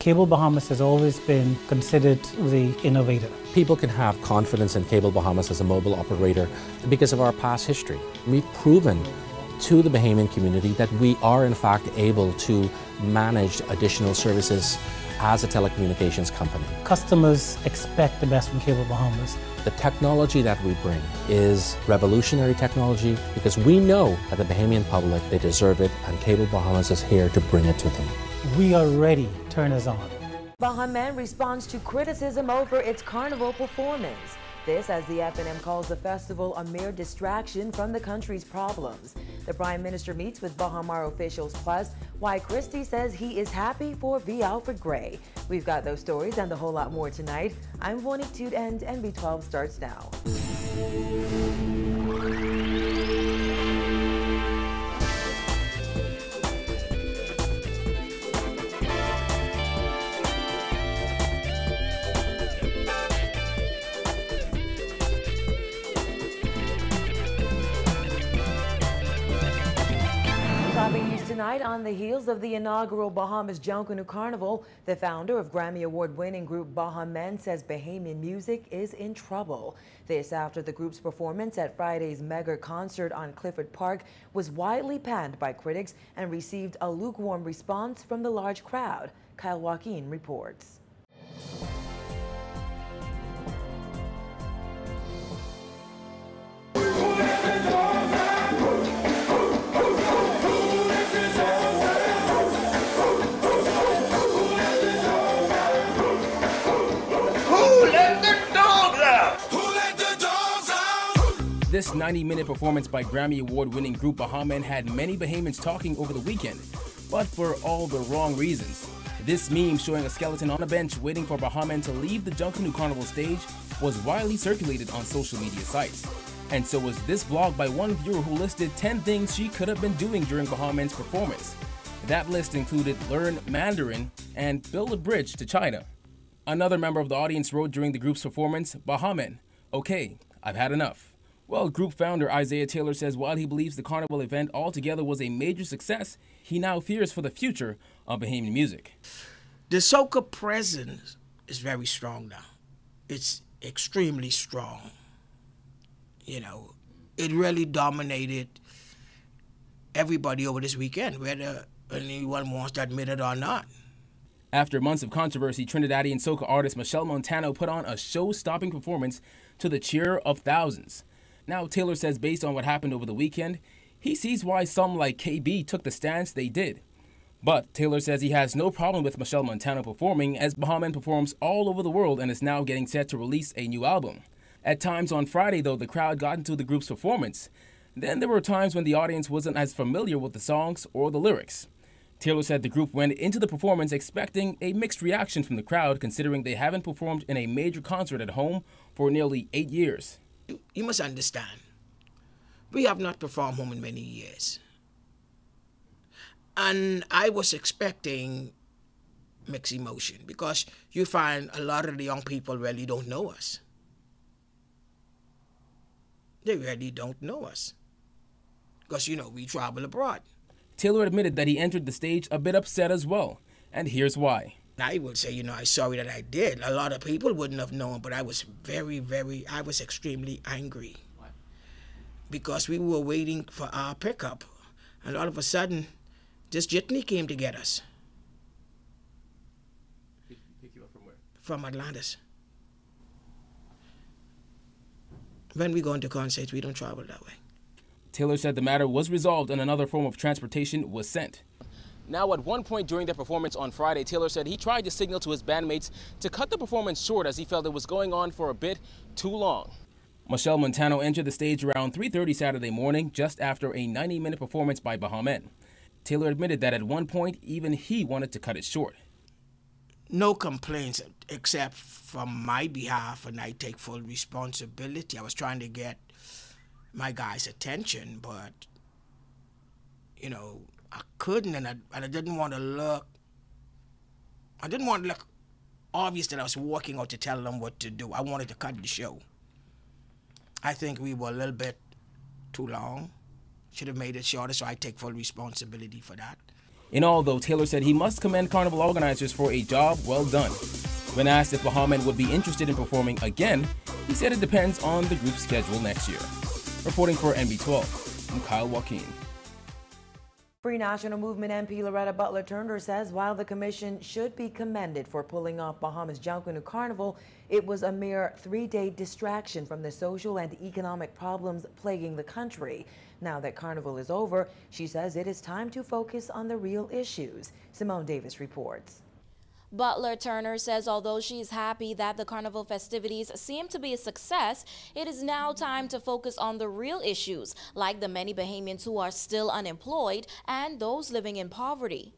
Cable Bahamas has always been considered the innovator. People can have confidence in Cable Bahamas as a mobile operator because of our past history. We've proven to the Bahamian community that we are in fact able to manage additional services as a telecommunications company. Customers expect the best from Cable Bahamas. The technology that we bring is revolutionary technology because we know that the Bahamian public, they deserve it, and Cable Bahamas is here to bring it to them. We are ready. Turn us on. Baha Mar responds to criticism over its Carnival performance. This as the F&M calls the festival a mere distraction from the country's problems. The Prime Minister meets with Baha Mar officials, plus why Christie says he is happy for V. Alfred Gray. We've got those stories and a whole lot more tonight. I'm Vonique Tude and NB12 starts now. Topping news tonight, on the heels of the inaugural Bahamas Junkanoo Carnival, the founder of Grammy Award-winning group Baha Mar says Bahamian music is in trouble. This after the group's performance at Friday's mega concert on Clifford Park was widely panned by critics and received a lukewarm response from the large crowd. Kyle Joaquin reports. This 90-minute performance by Grammy Award-winning group Baha Mar had many Bahamians talking over the weekend, but for all the wrong reasons. This meme showing a skeleton on a bench waiting for Baha Mar to leave the Junkanoo Carnival stage was widely circulated on social media sites. And so was this vlog by one viewer who listed 10 things she could have been doing during Baha Mar's performance. That list included learn Mandarin and build a bridge to China. Another member of the audience wrote during the group's performance, Baha Mar, okay, I've had enough. Well, group founder Isaiah Taylor says while he believes the Carnival event altogether was a major success, he now fears for the future of Bahamian music. The soca presence is very strong now. It's extremely strong. You know, it really dominated everybody over this weekend, whether anyone wants to admit it or not. After months of controversy, Trinidadian soca artist Michelle Montano put on a show-stopping performance to the cheer of thousands. Now, Taylor says based on what happened over the weekend, he sees why some like KB took the stance they did. But Taylor says he has no problem with Michelle Montano performing, as Baha Mar performs all over the world and is now getting set to release a new album. At times on Friday, though, the crowd got into the group's performance. Then there were times when the audience wasn't as familiar with the songs or the lyrics. Taylor said the group went into the performance expecting a mixed reaction from the crowd, considering they haven't performed in a major concert at home for nearly 8 years. You must understand, we have not performed home in many years. And I was expecting mixed emotion because you find a lot of the young people really don't know us. They really don't know us because, you know, we travel abroad. Taylor admitted that he entered the stage a bit upset as well, and here's why. I would say, you know, I'm sorry that I did. A lot of people wouldn't have known, but I was I was extremely angry. Why? Because we were waiting for our pickup, and all of a sudden, this jitney came to get us. Pick you up from where? From Atlantis. When we go into concerts, we don't travel that way. Taylor said the matter was resolved and another form of transportation was sent. Now, at one point during their performance on Friday, Taylor said he tried to signal to his bandmates to cut the performance short as he felt it was going on for a bit too long. Michelle Montano entered the stage around 3:30 Saturday morning, just after a 90-minute performance by Baha Mar. Taylor admitted that at one point, even he wanted to cut it short. No complaints except from my behalf, and I take full responsibility. I was trying to get my guys' attention, but, you know, I couldn't, and I didn't want to look, obvious that I was walking out to tell them what to do. I wanted to cut the show. I think we were a little bit too long. Should have made it shorter, so I take full responsibility for that. In all, though, Taylor said he must commend Carnival organizers for a job well done. When asked if Baha Men would be interested in performing again, he said it depends on the group's schedule next year. Reporting for NB12, I'm Kyle Joaquin. Free National Movement MP Loretta Butler Turner says while the commission should be commended for pulling off Bahamas Junkanoo Carnival, it was a mere 3-day distraction from the social and economic problems plaguing the country. Now that Carnival is over, she says it is time to focus on the real issues. Simone Davis reports. Butler Turner says although she is happy that the Carnival festivities seem to be a success, it is now time to focus on the real issues, like the many Bahamians who are still unemployed and those living in poverty.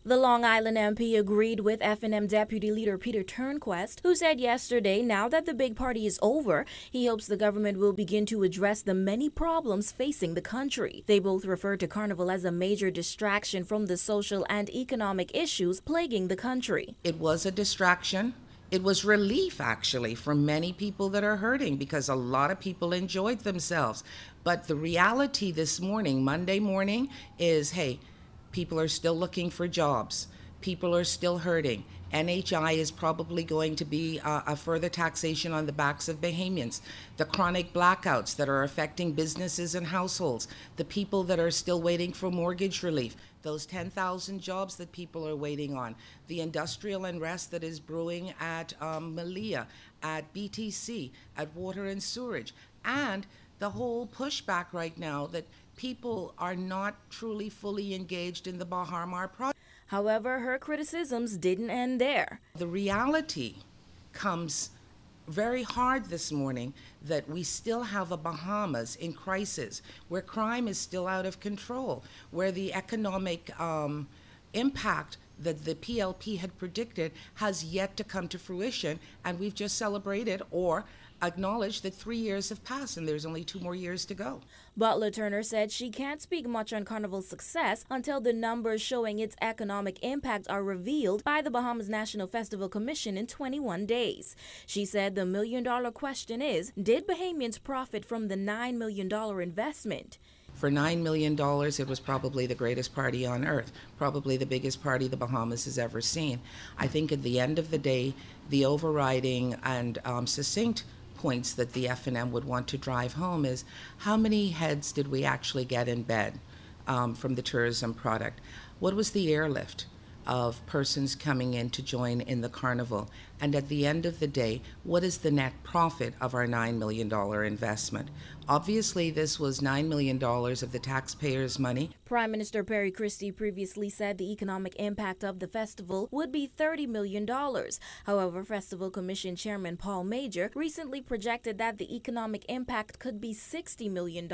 The Long Island MP agreed with F&M Deputy Leader Peter Turnquest, who said yesterday now that the big party is over, he hopes the government will begin to address the many problems facing the country. They both referred to Carnival as a major distraction from the social and economic issues plaguing the country. It was a distraction. It was relief, actually, for many people that are hurting because a lot of people enjoyed themselves. But the reality this morning, Monday morning, is, hey, people are still looking for jobs. People are still hurting. NHI is probably going to be a further taxation on the backs of Bahamians. The chronic blackouts that are affecting businesses and households. The people that are still waiting for mortgage relief. Those 10,000 jobs that people are waiting on. The industrial unrest that is brewing at Malia, at BTC, at Water and Sewerage. And the whole pushback right now that people are not truly fully engaged in the Baha Mar project. However, her criticisms didn't end there. The reality comes very hard this morning that we still have a Bahamas in crisis, where crime is still out of control, where the economic impact that the PLP had predicted has yet to come to fruition, and we've just celebrated or acknowledged that 3 years have passed and there's only 2 more years to go. Butler Turner said she can't speak much on Carnival's success until the numbers showing its economic impact are revealed by the Bahamas National Festival Commission in 21 days. She said the million-dollar question is, did Bahamians profit from the $9 million investment? For $9 million, it was probably the greatest party on earth, probably the biggest party the Bahamas has ever seen. I think at the end of the day, the overriding and succinct points that the F&M would want to drive home is how many heads did we actually get in bed from the tourism product? What was the airlift of persons coming in to join in the carnival? And at the end of the day, what is the net profit of our $9 million investment? Obviously, this was $9 million of the taxpayers' money. Prime Minister Perry Christie previously said the economic impact of the festival would be $30 million. However, Festival Commission Chairman Paul Major recently projected that the economic impact could be $60 million.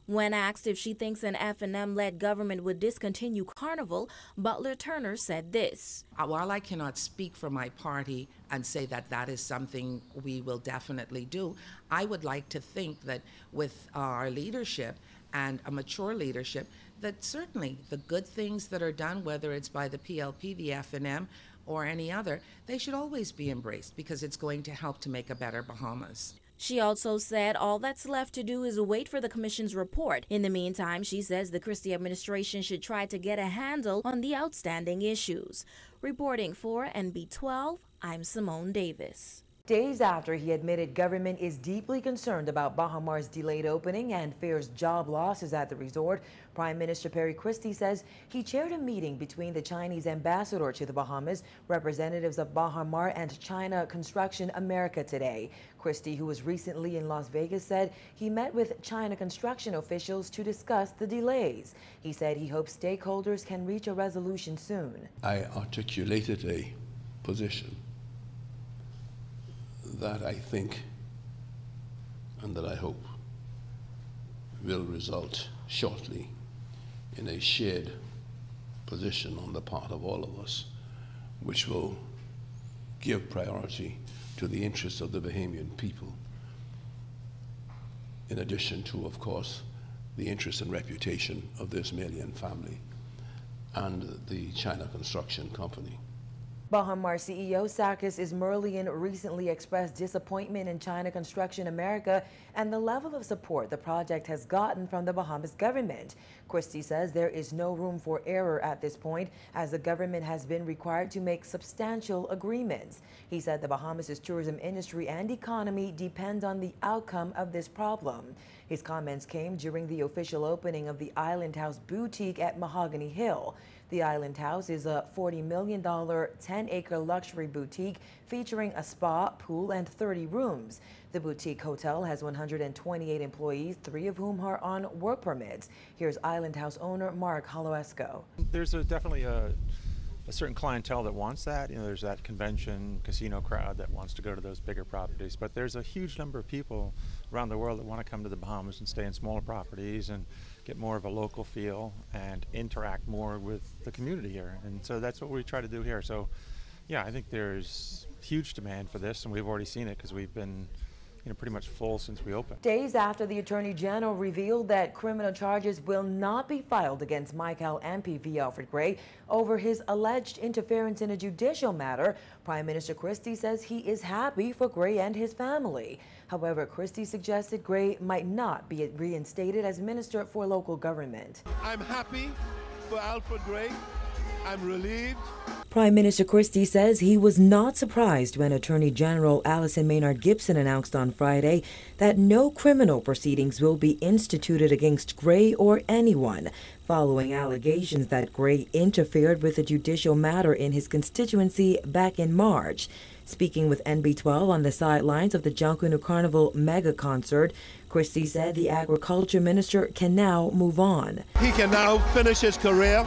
When asked if she thinks an F&M-led government would discontinue Carnival, Butler Turner said this. While I cannot speak for my party and say that that is something we will definitely do, I would like to think that with our leadership and a mature leadership, that certainly the good things that are done, whether it's by the PLP, the F&M, or any other, they should always be embraced because it's going to help to make a better Bahamas. She also said all that's left to do is wait for the Commission's report. In the meantime, she says the Christie administration should try to get a handle on the outstanding issues. Reporting for NB12, I'm Simone Davis. Days after he admitted government is deeply concerned about Baha Mar's delayed opening and fears job losses at the resort, Prime Minister Perry Christie says he chaired a meeting between the Chinese ambassador to the Bahamas, representatives of Baha Mar, and China Construction America today. Christie, who was recently in Las Vegas, said he met with China construction officials to discuss the delays. He said he hopes stakeholders can reach a resolution soon. I articulated a position that I think and that I hope will result shortly in a shared position on the part of all of us, which will give priority to the interests of the Bahamian people, in addition to, of course, the interest and reputation of this Malian family and the China Construction Company. Baha Mar CEO Sakis Ismerlian recently expressed disappointment in China Construction America and the level of support the project has gotten from the Bahamas government. Christie says there is no room for error at this point, as the government has been required to make substantial agreements. He said the Bahamas' tourism industry and economy depend on the outcome of this problem. His comments came during the official opening of the Island House boutique at Mahogany Hill. The Island House is a $40 million, 10-acre luxury boutique featuring a spa, pool, and 30 rooms. The boutique hotel has 128 employees, 3 of whom are on work permits. Here's Island House owner Mark Holoesco. There's definitely a certain clientele that wants that. You know, there's that convention casino crowd that wants to go to those bigger properties, but there's a huge number of people around the world that want to come to the Bahamas and stay in smaller properties and get more of a local feel and interact more with the community here. And so that's what we try to do here. So yeah, I think there's huge demand for this, and we've already seen it because we've been pretty much full since we opened. Days after the Attorney General revealed that criminal charges will not be filed against Michael MPV Alfred Gray over his alleged interference in a judicial matter, Prime Minister Christie says he is happy for Gray and his family. However, Christie suggested Gray might not be reinstated as Minister for Local Government. I'm happy for Alfred Gray. I'm relieved. Prime Minister Christie says he was not surprised when Attorney General Alison Maynard Gibson announced on Friday that no criminal proceedings will be instituted against Gray or anyone, following allegations that Gray interfered with a judicial matter in his constituency back in March. Speaking with NB12 on the sidelines of the Junkanoo Carnival mega concert, Christie said the agriculture minister can now move on. He can now finish his career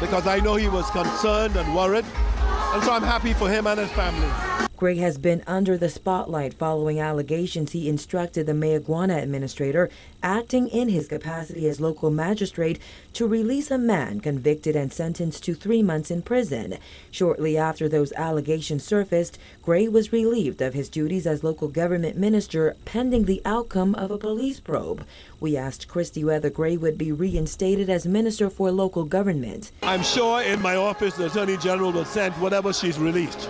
because I know he was concerned and worried, and so I'm happy for him and his family. Gray has been under the spotlight following allegations he instructed the Mayaguana administrator, acting in his capacity as local magistrate, to release a man convicted and sentenced to 3 months in prison. Shortly after those allegations surfaced, Gray was relieved of his duties as local government minister pending the outcome of a police probe. We asked Christie whether Gray would be reinstated as Minister for Local Government. I'm sure in my office the Attorney General will send whatever she's released.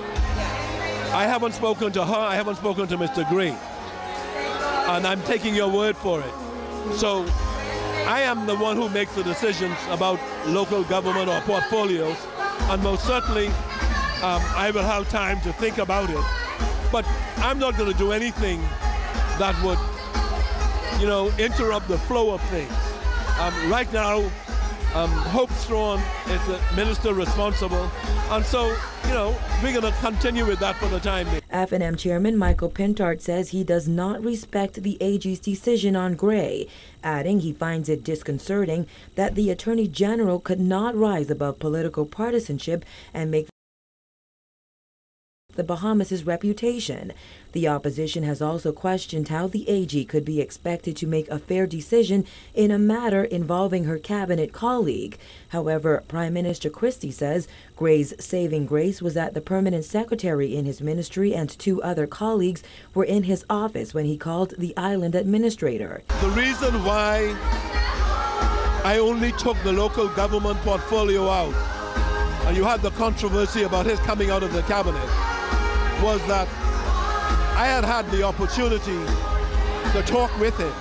I haven't spoken to her, I haven't spoken to Mr. Gray, and I'm taking your word for it. So I am the one who makes the decisions about local government or portfolios, and most certainly I will have time to think about it. But I'm not going to do anything that would, interrupt the flow of things. Right now, Hope Strawn is the minister responsible, and so we're going to continue with that for the time being. FNM Chairman Michael Pintard says he does not respect the AG's decision on Gray, adding he finds it disconcerting that the Attorney General could not rise above political partisanship and make the Bahamas' reputation. The opposition has also questioned how the AG could be expected to make a fair decision in a matter involving her cabinet colleague. However, Prime Minister Christie says Gray's saving grace was that the permanent secretary in his ministry and 2 other colleagues were in his office when he called the island administrator. The reason why I only took the local government portfolio out, and you had the controversy about his coming out of the cabinet, was that I had the opportunity to talk with him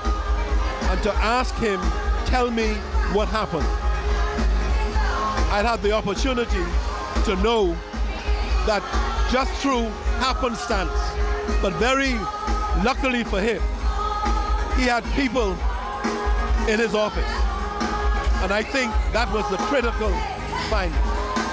and to ask him, tell me what happened. I'd had the opportunity to know that just through happenstance, but very luckily for him, he had people in his office. And I think that was the critical finding.